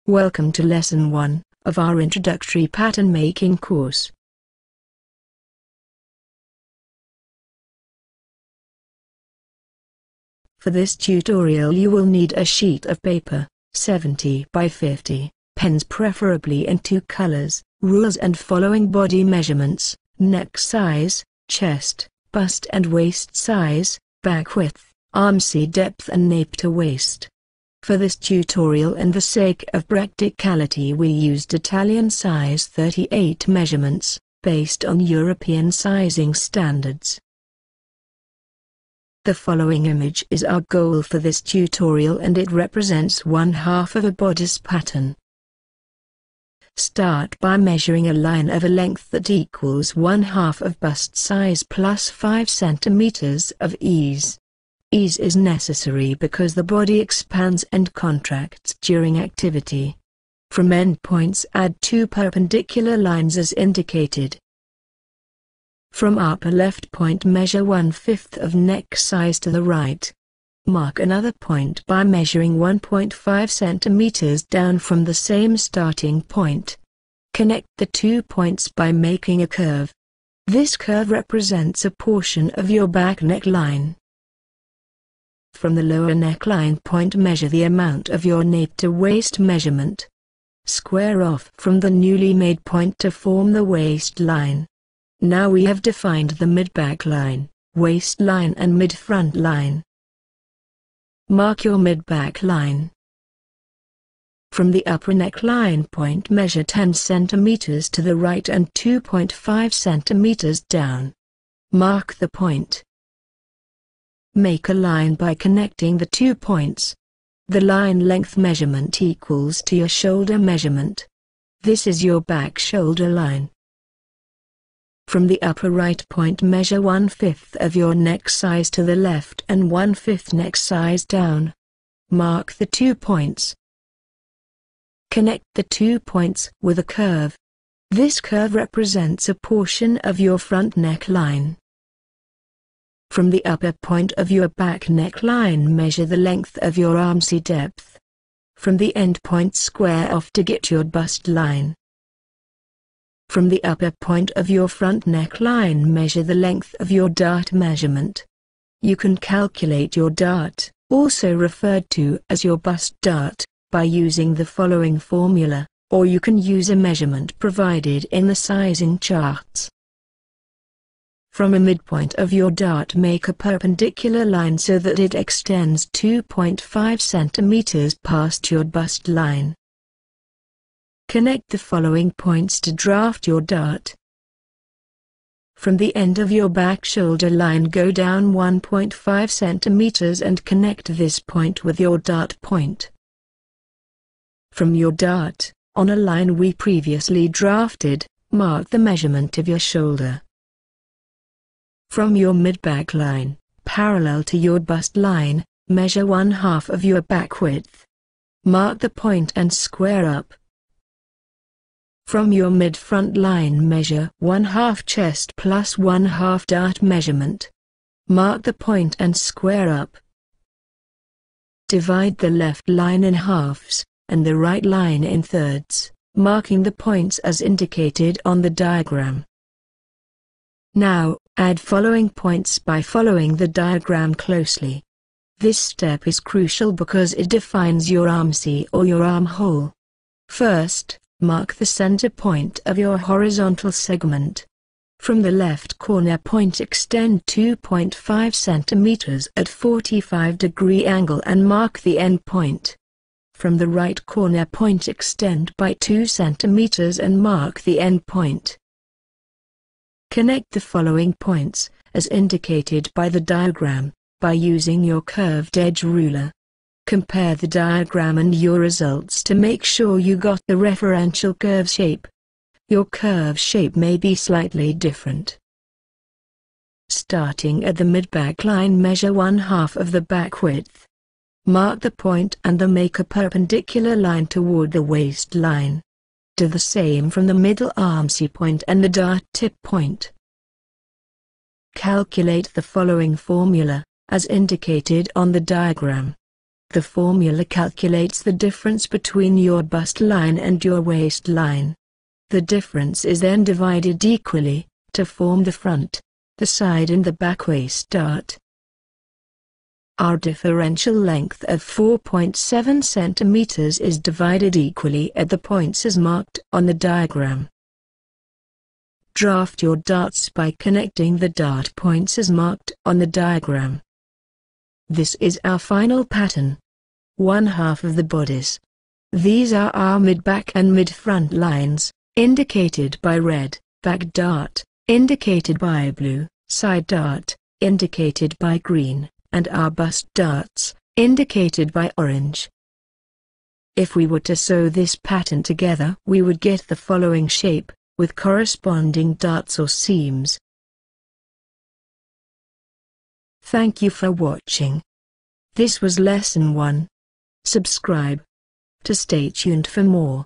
Welcome to Lesson 1 of our Introductory Pattern Making course. For this tutorial you will need a sheet of paper, 70 by 50, pens preferably in 2 colors, rulers and following body measurements: neck size, chest, bust and waist size, back width, armsy depth and nape to waist. For this tutorial and the sake of practicality we used Italian size 38 measurements, based on European sizing standards. The following image is our goal for this tutorial and it represents 1/2 of a bodice pattern. Start by measuring a line of a length that equals 1/2 of bust size plus 5 centimeters of ease. Ease is necessary because the body expands and contracts during activity. From endpoints add 2 perpendicular lines as indicated. From upper left point measure 1/5 of neck size to the right. Mark another point by measuring 1.5 centimeters down from the same starting point. Connect the 2 points by making a curve. This curve represents a portion of your back neckline. From the lower neckline point measure the amount of your nape to waist measurement. Square off from the newly made point to form the waistline. Now we have defined the mid-back line, waistline and mid-front line. Mark your mid-back line. From the upper neckline point measure 10 centimeters to the right and 2.5 centimeters down. Mark the point. Make a line by connecting the 2 points. The line length measurement equals to your shoulder measurement. This is your back shoulder line. From the upper right point measure 1/5 of your neck size to the left and 1/5 neck size down. Mark the 2 points. Connect the 2 points with a curve. This curve represents a portion of your front neckline. From the upper point of your back neckline measure the length of your armsy depth. From the end point square off to get your bust line. From the upper point of your front neckline measure the length of your dart measurement. You can calculate your dart, also referred to as your bust dart, by using the following formula, or you can use a measurement provided in the sizing charts. From a midpoint of your dart make a perpendicular line so that it extends 2.5 centimeters past your bust line. Connect the following points to draft your dart. From the end of your back shoulder line go down 1.5 centimeters and connect this point with your dart point. From your dart, on a line we previously drafted, mark the measurement of your shoulder. From your mid-back line, parallel to your bust line, measure 1/2 of your back width. Mark the point and square up. From your mid-front line measure 1/2 chest plus 1/2 dart measurement. Mark the point and square up. Divide the left line in halves, and the right line in thirds, marking the points as indicated on the diagram. Now, add following points by following the diagram closely. This step is crucial because it defines your armsy or your armhole. First, mark the center point of your horizontal segment. From the left corner point extend 2.5 centimeters at 45-degree angle and mark the end point. From the right corner point extend by 2 centimeters and mark the end point. Connect the following points, as indicated by the diagram, by using your curved edge ruler. Compare the diagram and your results to make sure you got the referential curve shape. Your curve shape may be slightly different. Starting at the mid-back line measure 1/2 of the back width. Mark the point and then make a perpendicular line toward the waistline. Do the same from the middle armsy point and the dart tip point. Calculate the following formula, as indicated on the diagram. The formula calculates the difference between your bust line and your waistline. The difference is then divided equally, to form the front, the side and the back waist dart. Our differential length of 4.7 centimeters is divided equally at the points as marked on the diagram. Draft your darts by connecting the dart points as marked on the diagram. This is our final pattern. One half of the bodice. These are our mid-back and mid-front lines, indicated by red, back dart, indicated by blue, side dart, indicated by green, and our bust darts, indicated by orange. If we were to sew this pattern together, we would get the following shape, with corresponding darts or seams. Thank you for watching. This was Lesson 1. Subscribe to stay tuned for more.